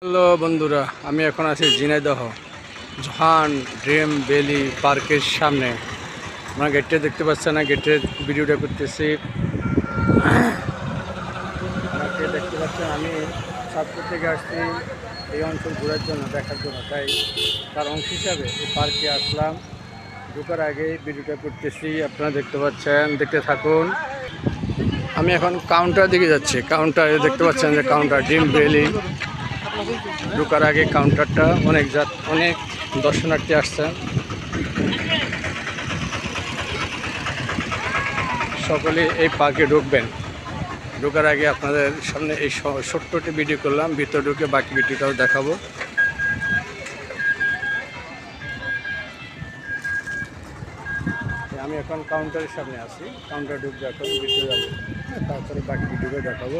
Hello বন্ধুরা, আমি এখন আছি ঝিনাইদহ জোহান ড্রিম ভ্যালি পার্কের সামনে। আপনারা গেটটা দেখতে পাচ্ছেন না, গেটের ভিডিওটা করতেছি। আপনাকে দেখতে পাচ্ছেন আমি সাতপুর থেকে আসছি এই অঞ্চল ঘোরার জন্য, দেখার জন্য। তাই তার অংশ হিসাবে এই পার্কে আসলাম। ঢোকার আগে ভিডিওটা করতেছি, আপনারা দেখতে পাচ্ছেন, দেখতে থাকুন। আমি এখন কাউন্টার দিকে যাচ্ছি। কাউন্টারে দেখতে পাচ্ছেন যে কাউন্টার ড্রিম ভ্যালি। ঢোকার আগে কাউন্টারটা অনেক দর্শনার্থী আসছেন। সকলে এই পার্কে ঢুকবেন। ঢোকার আগে আপনাদের সামনে এই ছোট্টটি ভিডিও করলাম, ভিতরে ঢুকে বাকি ভিডিওটাও দেখাবো। আমি এখন কাউন্টারের সামনে আছি, কাউন্টার ঢুকবে, এখন ভিতরে যাবো, তারপরে বাকি ভিডিওটা দেখাবো।